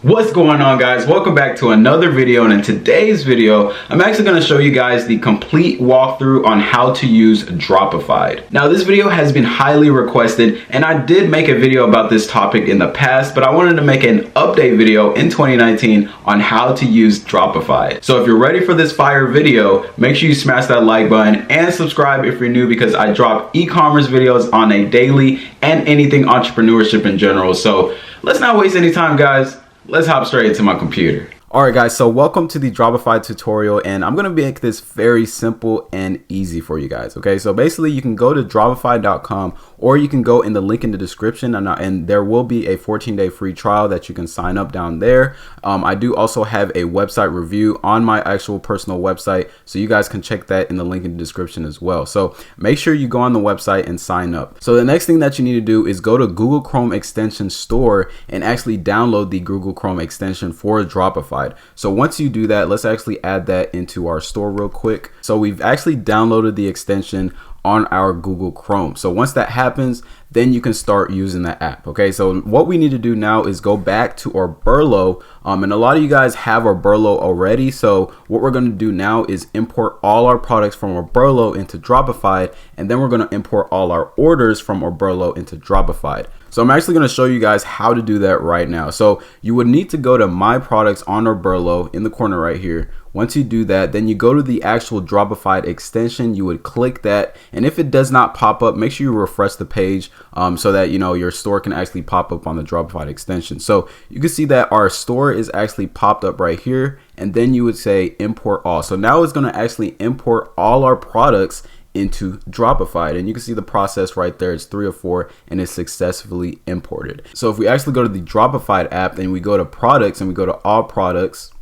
What's going on, guys? Welcome back to another video, and in today's video I'm actually going to show you guys the complete walkthrough on how to use Dropified. Now this video has been highly requested, and I did make a video about this topic in the past, but I wanted to make an update video in 2019 on how to use Dropified. So if you're ready for this fire video, make sure you smash that like button and subscribe if you're new, because I drop e-commerce videos on a daily and anything entrepreneurship in general. So let's not waste any time, guys. Let's hop straight into my computer. Alright guys, so welcome to the Dropified tutorial, and I'm going to make this very simple and easy for you guys. Okay, so basically you can go to dropified.com, or you can go in the link in the description, and there will be a 14-day free trial that you can sign up down there. I do also have a website review on my actual personal website, so you guys can check that in the link in the description as well. So make sure you go on the website and sign up. So the next thing that you need to do is go to Google Chrome extension store and actually download the Google Chrome extension for Dropified. So once you do that, let's actually add that into our store real quick. So we've actually downloaded the extension on our Google Chrome. So once that happens, then you can start using the app. Okay, so what we need to do now is go back to our Burlow, and a lot of you guys have our Burlow already. So what we're going to do now is import all our products from our Burlow into Dropified, and then we're going to import all our orders from our Burlow into Dropified. So I'm actually going to show you guys how to do that right now. So you would need to go to My Products on our Burlow in the corner right here. Once you do that, then you go to the actual Dropified extension. You would click that, and if it does not pop up, make sure you refresh the page so that your store can actually pop up on the Dropified extension. So you can see that our store is actually popped up right here, and then you would say import all. So now it's going to actually import all our products into Dropified, and you can see the process right there. It's 3 or 4 and it's successfully imported. So if we actually go to the Dropified app, then we go to products and we go to all products,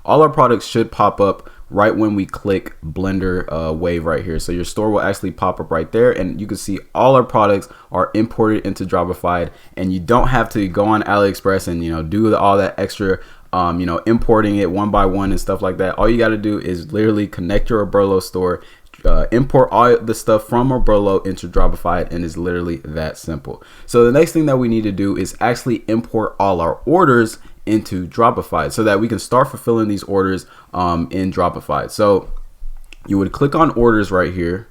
all our products should pop up right when we click Blender wave right here. So your store will actually pop up right there, and you can see all our products are imported into Dropified, and you don't have to go on AliExpress and do all that extra importing it one by one and stuff like that. All you got to do is literally connect your Burlow store, import all the stuff from Burlow into Dropified, and it's literally that simple. So the next thing that we need to do is actually import all our orders into Dropified so that we can start fulfilling these orders in Dropified. So you would click on orders right here.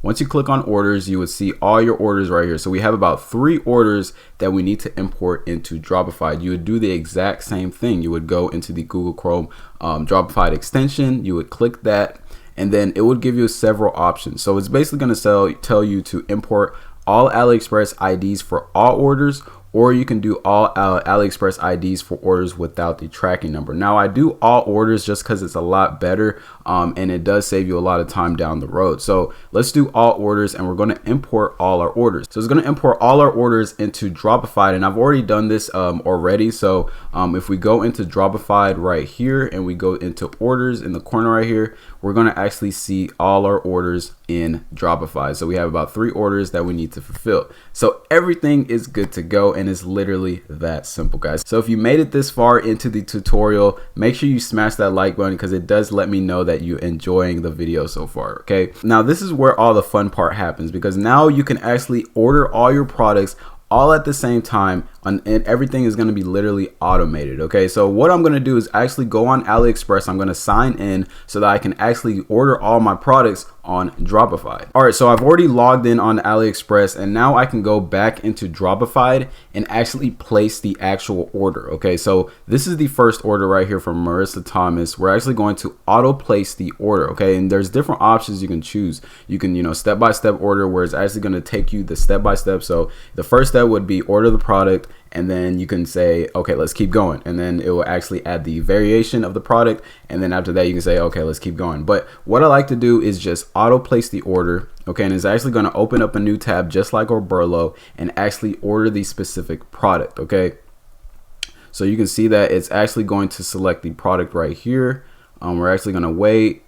Once you click on orders, you would see all your orders right here. So we have about 3 orders that we need to import into Dropified. You would do the exact same thing. You would go into the Google Chrome Dropified extension. You would click that, and then it would give you several options. So it's basically going to tell you to import all AliExpress IDs for all orders, or you can do all AliExpress IDs for orders without the tracking number. Now I do all orders just because it's a lot better, and it does save you a lot of time down the road. So let's do all orders, and we're going to import all our orders. So it's going to import all our orders into Dropified, and I've already done this already. So if we go into Dropified right here and we go into orders in the corner right here, we're going to actually see all our orders in Dropified. So we have about 3 orders that we need to fulfill. So everything is good to go, and it's literally that simple, guys. So if you made it this far into the tutorial, make sure you smash that like button, because it does let me know that you're enjoying the video so far. Okay, now this is where all the fun part happens, because now you can actually order all your products all at the same time, and everything is going to be literally automated. Okay, so what I'm going to do is actually go on AliExpress. I'm going to sign in so that I can actually order all my products on Dropified. All right, so I've already logged in on AliExpress, and now I can go back into Dropified and actually place the actual order. Okay, so this is the first order right here from Marissa Thomas. We're actually going to auto place the order. Okay, and there's different options you can choose. You can step-by-step order, where it's actually going to take you the step-by-step. So the first step would be order the product, and then you can say, okay, let's keep going, and then it will actually add the variation of the product, and then after that you can say, okay, let's keep going. But what I like to do is just auto place the order. Okay, and it's actually going to open up a new tab just like our Burlow and actually order the specific product. Okay, so you can see that it's actually going to select the product right here. We're actually going to wait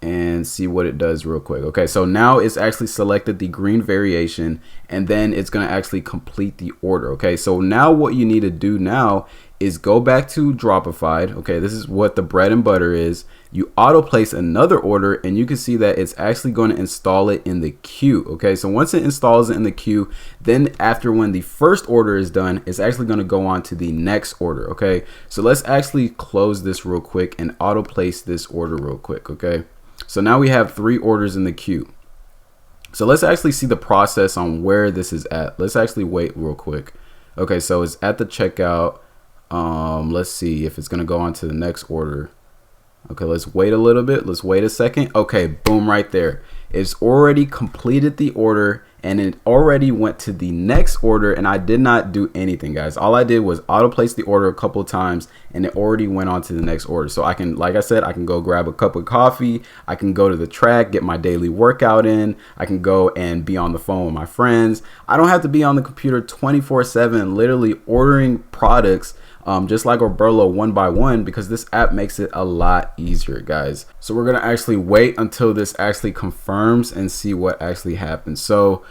and see what it does real quick. Okay, so now it's actually selected the green variation, and then it's going to actually complete the order. Okay, so now what you need to do now is go back to Dropified. Okay, this is what the bread and butter is. You auto place another order, and you can see that it's actually going to install it in the queue. Okay, so once it installs it in the queue, then after when the first order is done, it's actually going to go on to the next order. Okay, so let's actually close this real quick and auto place this order real quick. Okay, so now we have 3 orders in the queue. So let's actually see the process on where this is at. Let's actually wait real quick. Okay, so it's at the checkout. Let's see if it's going to go on to the next order. Okay, let's wait a little bit. Let's wait a second. Okay, boom, right there. It's already completed the order, and it already went to the next order, and I did not do anything, guys. All I did was auto place the order a couple of times, and it already went on to the next order. So I can, like I said, I can go grab a cup of coffee. I can go to the track, get my daily workout in. I can go and be on the phone with my friends. I don't have to be on the computer 24/7, literally ordering products just like Oberlo one by one, because this app makes it a lot easier, guys. So we're gonna actually wait until this actually confirms and see what actually happens. So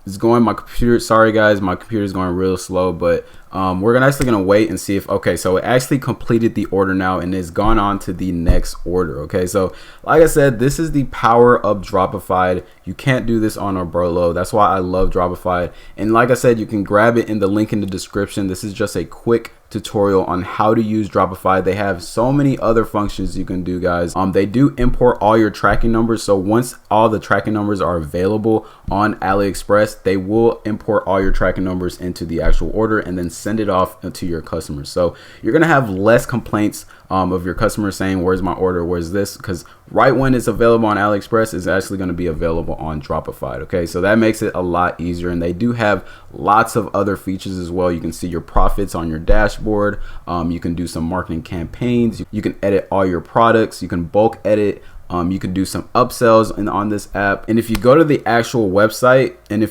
it's going, my computer, sorry guys, my computer is going real slow, but we're actually gonna wait and see if, okay, so it actually completed the order now and it's gone on to the next order. Okay, so like I said, this is the power of Dropified. You can't do this on Oberlo. That's why I love Dropified. And like I said, you can grab it in the link in the description. This is just a quick tutorial on how to use Dropified. They have so many other functions you can do, guys. They do import all your tracking numbers. So once all the tracking numbers are available on AliExpress, they will import all your tracking numbers into the actual order and then send it off to your customers. So you're gonna have less complaints of your customers saying, where's my order, where's this, because right when it's available on AliExpress, it's actually going to be available on Dropified. Okay, so that makes it a lot easier, and they do have lots of other features as well. You can see your profits on your dashboard. You can do some marketing campaigns. You can edit all your products. You can bulk edit. You can do some upsells on this app. And if you go to the actual website, and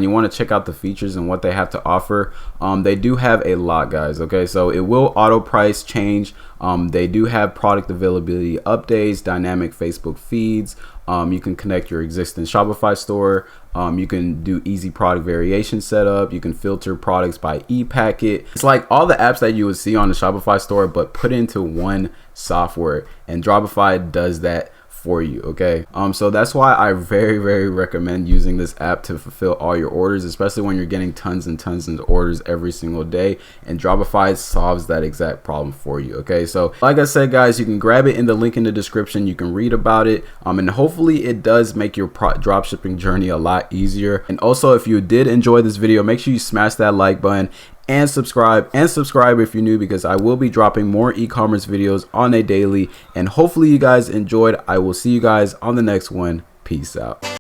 you want to check out the features and what they have to offer, they do have a lot, guys. Okay, so it will auto price change. They do have product availability updates, dynamic Facebook feeds. You can connect your existing Shopify store. You can do easy product variation setup. You can filter products by e-packet. It's like all the apps that you would see on the Shopify store, but put into one software, and Dropified does that for you. Okay, so that's why I very recommend using this app to fulfill all your orders, especially when you're getting tons and tons of orders every single day, and Dropified solves that exact problem for you. Okay, so like I said, guys, you can grab it in the link in the description. You can read about it, and hopefully it does make your dropshipping journey a lot easier. And also, if you did enjoy this video, make sure you smash that like button and subscribe if you're new, because I will be dropping more e-commerce videos on a daily, and hopefully you guys enjoyed. I will see you guys on the next one. Peace out.